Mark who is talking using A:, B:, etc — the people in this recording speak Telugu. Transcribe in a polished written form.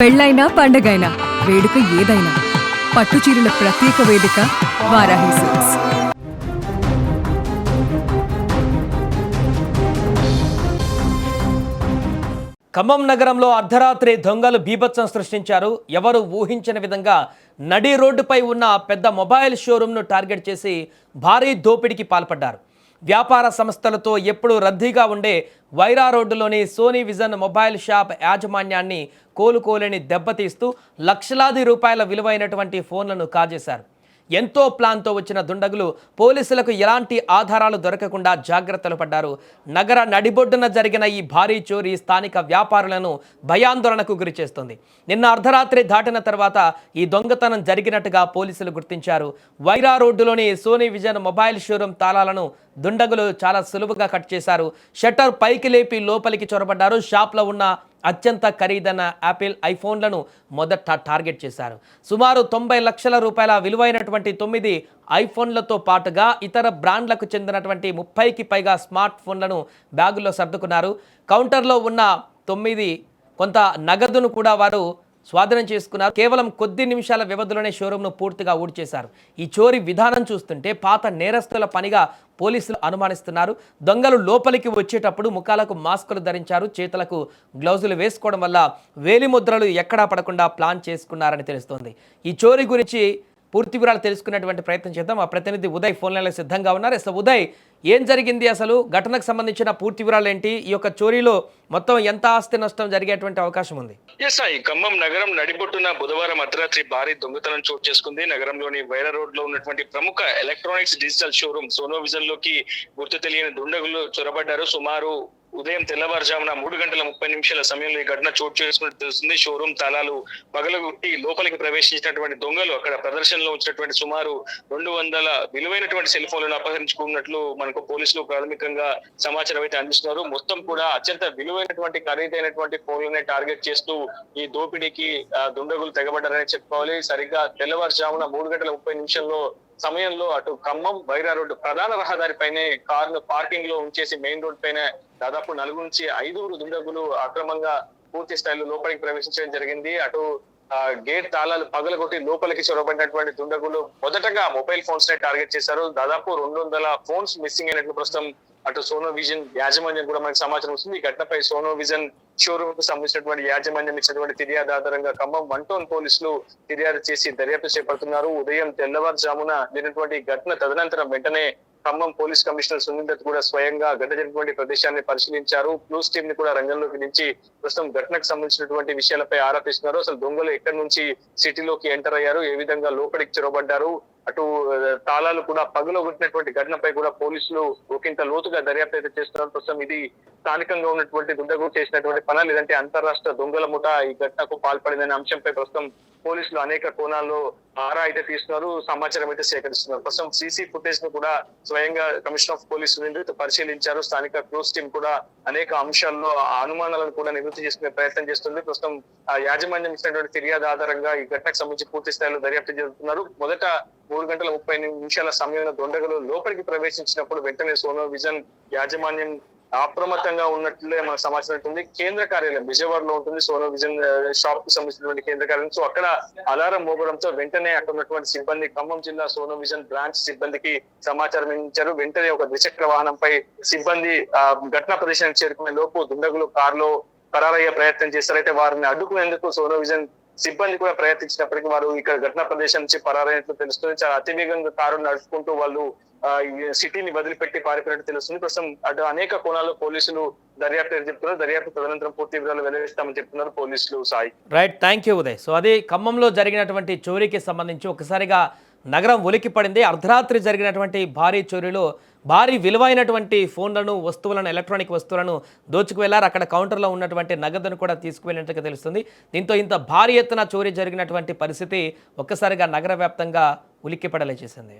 A: పెళ్ళైనా పండగైనా వేడుక ఏదైనా పట్టుచీరల ప్రత్యేక వేదిక వారాహి సిల్క్స్.
B: ఖమ్మం నగరంలో అర్ధరాత్రి దొంగలు బీభత్సం సృష్టించారు. ఎవరు ఊహించని విధంగా నడి రోడ్డుపై ఉన్న పెద్ద మొబైల్ షోరూమ్ను టార్గెట్ చేసి భారీ దోపిడీకి పాల్పడ్డారు. వ్యాపార సంస్థలతో ఎప్పుడూ రద్దీగా ఉండే వైరా రోడ్డులోని సోనీ విజన్ మొబైల్ షాప్ యాజమాన్యాన్ని కోలుకోలేని దెబ్బతీస్తూ లక్షలాది రూపాయల విలువైనటువంటి ఫోన్లను కాజేశారు. ఎంతో ప్లాన్తో వచ్చిన దుండగులు పోలీసులకు ఎలాంటి ఆధారాలు దొరకకుండా జాగ్రత్తలు పడ్డారు. నగర నడిబొడ్డున జరిగిన ఈ భారీ చోరీ స్థానిక వ్యాపారులను భయాందోళనకు గురిచేస్తుంది. నిన్న అర్ధరాత్రి దాటిన తర్వాత ఈ దొంగతనం జరిగినట్టుగా పోలీసులు గుర్తించారు. వైరా రోడ్డులోని సోనీ విజన్ మొబైల్ షోరూమ్ తాళాలను దుండగులు చాలా సులువుగా కట్ చేశారు. షట్టర్ పైకి లేపి లోపలికి చొరబడ్డారు. షాప్లో ఉన్న అత్యంత ఖరీదైన యాపిల్ ఐఫోన్లను మొదట టార్గెట్ చేశారు. సుమారు 90 లక్షల రూపాయల విలువైనటువంటి 9 ఐఫోన్లతో పాటుగా ఇతర బ్రాండ్లకు చెందినటువంటి 30కి పైగా స్మార్ట్ ఫోన్లను బ్యాగుల్లో సర్దుకున్నారు. కౌంటర్లో ఉన్న 9 కొంత నగదును కూడా వారు స్వాధీనం చేసుకున్నారు. కేవలం కొద్ది నిమిషాల వ్యవధిలోనే షోరూమ్ను పూర్తిగా ఊడ్చేశారు. ఈ చోరీ విధానం చూస్తుంటే పాత నేరస్తుల పనిగా పోలీసులు అనుమానిస్తున్నారు. దొంగలు లోపలికి వచ్చేటప్పుడు ముఖాలకు మాస్కులు ధరించారు. చేతులకు గ్లౌజులు వేసుకోవడం వల్ల వేలిముద్రలు ఎక్కడా పడకుండా ప్లాన్ చేసుకున్నారని తెలుస్తోంది. ఈ చోరీ గురించి పూర్తి వివరాలు తెలుసుకునేటువంటి ప్రయత్నం చేద్దాం. మా ప్రతినిధి ఉదయ్ ఫోన్ లైన్లో సిద్ధంగా ఉన్నారు. అసలు ఉదయ్, ఏం జరిగింది? అసలు ఘటనకు సంబంధించిన పూర్తి వివరాలు ఏంటి? ఈ యొక్క చోరీలో మొత్తం ఎంత ఆస్తి నష్టం జరిగేటువంటి అవకాశం ఉంది?
C: ఖమ్మం నగరం నడిబొట్టున బుధవారం అర్ధరాత్రి భారీ దొంగతనం చోటు చేసుకుంది. నగరంలోని వైరా రోడ్ లో ఉన్నటువంటి ప్రముఖ electronics digital showroom Sono vision లోకి గుర్తు తెలియని దుండగులు చొరబడ్డారు. సుమారు ఉదయం తెల్లవారుజామున 3:30 సమయంలో ఈ ఘటన చోటు చేసుకున్నట్టు తెలుస్తుంది. షోరూమ్ తాళాలు పగలగొట్టి లోపలికి ప్రవేశించినటువంటి దొంగలు అక్కడ ప్రదర్శనలో ఉంచినటువంటి సుమారు 200 విలువైనటువంటి సెల్ ఫోన్లను అపహరించుకున్నట్లు మనకు పోలీసులు ప్రాథమికంగా సమాచారం అయితే అందిస్తున్నారు. మొత్తం కూడా అత్యంత విలువైనటువంటి ఖరీదైనటువంటి ఫోన్లనే టార్గెట్ చేస్తూ ఈ దోపిడీకి దుండగులు తెగబడ్డారని చెప్పుకోవాలి. సరిగ్గా తెల్లవారుజామున 3:30 సమయంలో అటు ఖమ్మం వైరా రోడ్డు ప్రధాన రహదారిపైనే కారును పార్కింగ్ లో ఉంచేసి మెయిన్ రోడ్ పైన దాదాపు 4 నుంచి 5 దుండగులు అక్రమంగా పూర్తి స్థాయిలో లోపలికి ప్రవేశించడం జరిగింది. అటు గేట్ తాళాలు పగలగొట్టి లోపలికి చొరబడినటువంటి దుండగులు మొదటగా మొబైల్ ఫోన్స్ నే టార్గెట్ చేశారు. దాదాపు 200 ఫోన్స్ మిస్సింగ్ అయినట్లు ప్రస్తుతం అటు సోనో విజన్ యాజమాన్యం కూడా మనకు సమాచారం వస్తుంది. ఈ ఘటనపై సోనో విజన్ షోరూమ్ కు సంబంధించినటువంటి యాజమాన్యం ఇచ్చినటువంటి ఫిర్యాదు ఆధారంగా ఖమ్మం 1 టౌన్ పోలీసులు ఫిర్యాదు చేసి దర్యాప్తు చేపడుతున్నారు. ఉదయం తెల్లవారుజామున జరిగినటువంటి ఘటన తదనంతరం వెంటనే ఖమ్మం పోలీస్ కమిషనర్ సునీల్ దత్ కూడా స్వయంగా ఘటన జరిగినటువంటి ప్రదేశాన్ని పరిశీలించారు. ప్లూస్ టీమ్ ని కూడా రంగంలోకి దించి ప్రస్తుతం ఘటనకు సంబంధించినటువంటి విషయాలపై ఆరా తీస్తున్నారు. అసలు దొంగలు ఎక్కడి నుంచి సిటీలోకి ఎంటర్ అయ్యారు, ఏ విధంగా లోపలికి చొరబడ్డారు, అటు తాళాలు కూడా పగులగొట్టినటువంటి ఘటనపై కూడా పోలీసులు ఒకంత లోతుగా దర్యాప్తు అయితే చేస్తున్నారు. ప్రస్తుతం ఇది స్థానికంగా ఉన్నటువంటి దుండగులు చేసినటువంటి పని, లేదంటే అంతరాష్ట్ర దొంగల ముఠ ఈ ఘటనకు పాల్పడిందనే అంశంపై ప్రస్తుతం పోలీసులు అనేక కోణాల్లో ఆరా అయితే తీస్తున్నారు, సమాచారం అయితే సేకరిస్తున్నారు. ప్రస్తుతం సీసీ ఫుటేజ్ ను కూడా స్వయంగా కమిషనర్ ఆఫ్ పోలీస్ పరిశీలించారు. స్థానిక క్లోజ్ టీం కూడా అనేక అంశాల్లో అనుమానాలను కూడా నివృత్తి చేసుకునే ప్రయత్నం చేస్తుంది. ప్రస్తుతం యాజమాన్యం ఇచ్చినటువంటి ఫిర్యాదు ఆధారంగా ఈ ఘటనకు సంబంధించి పూర్తి స్థాయిలో దర్యాప్తు జరుపుతున్నారు. మొదట 3:30 సమయంలో దుండగులు లోపలికి ప్రవేశించినప్పుడు వెంటనే సోనో విజన్ యాజమాన్యం అప్రమత్తంగా ఉన్నట్లే మనకు సమాచారం ఉంటుంది. కేంద్ర కార్యాలయం విజయవాడలో ఉంటుంది సోనో విజన్ షాప్ కు సంబంధించినటువంటి కేంద్ర కార్యాలయం. సో అక్కడ అలారం మోగడంతో వెంటనే అక్కడ ఉన్నటువంటి సిబ్బంది ఖమ్మం జిల్లా సోనో విజన్ బ్రాంచ్ సిబ్బందికి సమాచారం ఇచ్చారు. వెంటనే ఒక ద్విచక్ర వాహనంపై సిబ్బంది ఘటనా ప్రదేశానికి చేరుకునే లోపు దుండగులు కారులో పరారయ్యే ప్రయత్నం చేస్తారు. అయితే వారిని అడ్డుకునేందుకు సోనో విజన్ సిబ్బంది కూడా ప్రయత్నించినప్పటికీ వారు ఇక్కడ ఘటనా ప్రదేశం నుంచి పరారైనట్లు తెలుస్తుంది. చాలా అతివేగంగా కారు నడుపుకుంటూ వాళ్ళు సిటీని వదిలిపెట్టి పారిపోయినట్టు తెలుస్తుంది. ప్రస్తుతం అటు అనేక కోణాల్లో పోలీసులు దర్యాప్తు చెప్తున్నారు. దర్యాప్తు తదనంతరం పూర్తి వివరాలు వెల్లడిస్తామని చెప్తున్నారు పోలీసులు. Sai,
B: right, thank you Uday. So అది ఖమ్మంలో జరిగినటువంటి చోరీకి సంబంధించి ఒకసారిగా నగరం ఉలికి పడింది. అర్ధరాత్రి జరిగినటువంటి భారీ చోరీలో భారీ విలువైనటువంటి ఫోన్లను, వస్తువులను, ఎలక్ట్రానిక్ వస్తువులను దోచుకు వెళ్లారు. అక్కడ కౌంటర్లో ఉన్నటువంటి నగదును కూడా తీసుకువెళ్ళినట్టుగా తెలుస్తుంది. దీంతో ఇంత భారీ ఎత్తున చోరీ జరిగినటువంటి పరిస్థితి ఒక్కసారిగా నగర వ్యాప్తంగా ఉలిక్కిపడలే చేసింది.